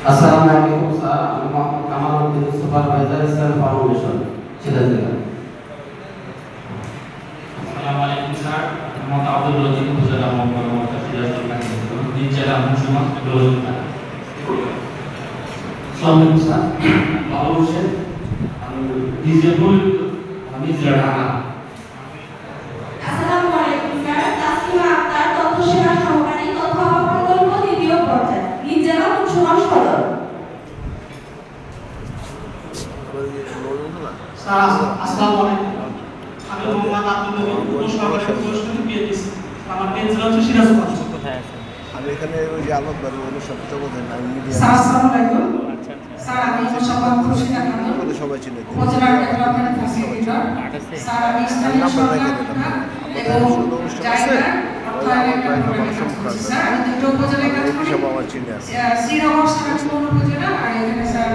আসসালামু আলাইকুম স্যার, আমি মোহাম্মদ কামাল উদ্দিন, সুপারভাইজার ইসলাম ফাউন্ডেশন সিরাজগঞ্জ। আসসালামু আলাইকুম স্যার, মোহাম্মদ আব্দুল লতিফ, উপজেলা মোহাম্মদ সিরাজগঞ্জ, জেলা মুন্সিগঞ্জ, লোহজং থানা। আসসালামু আলাইকুম স্যার, বাবু হোসেন, আমি ডিজেবল, আমি ঢাকা। আসসালামু আলাইকুম স্যার, তাসলিমা আক্তার, তথ্য সেবা সহকারী, তথ্য প্রকল্প দ্বিতীয় পর্যায়, জেলা মুন্সিগঞ্জ সদর। স্যার আসসালামু আলাইকুম, আমি মোহাম্মদ আব্দুল লতিফ, উপসহকারী প্রশাসনিক পিএসসি, আমার জেলা হচ্ছে সিরাজগঞ্জ। আমি এখানে ওই যে আলোক বাড়ি ওগুলো সব তো বোঝেন আমি মিডিয়া স্যার আসসালামু আলাইকুম। স্যার আমি মোসাম্মদ খুরশিদা খাতুন, বলে সবাই চিনে উপজেলা ডেভেলপমেন্ট ফ্যাসিলিটেটর। স্যার আমি স্থানীয় সরকার এবং জায়গা অর্থায়নের স্যার আমি দুটো উপজেলায় কাজ করি। সব আমার চিনে আছে। শ্রীনগর, সিরাজগঞ্জ উপজেলা, আর এখানে স্যার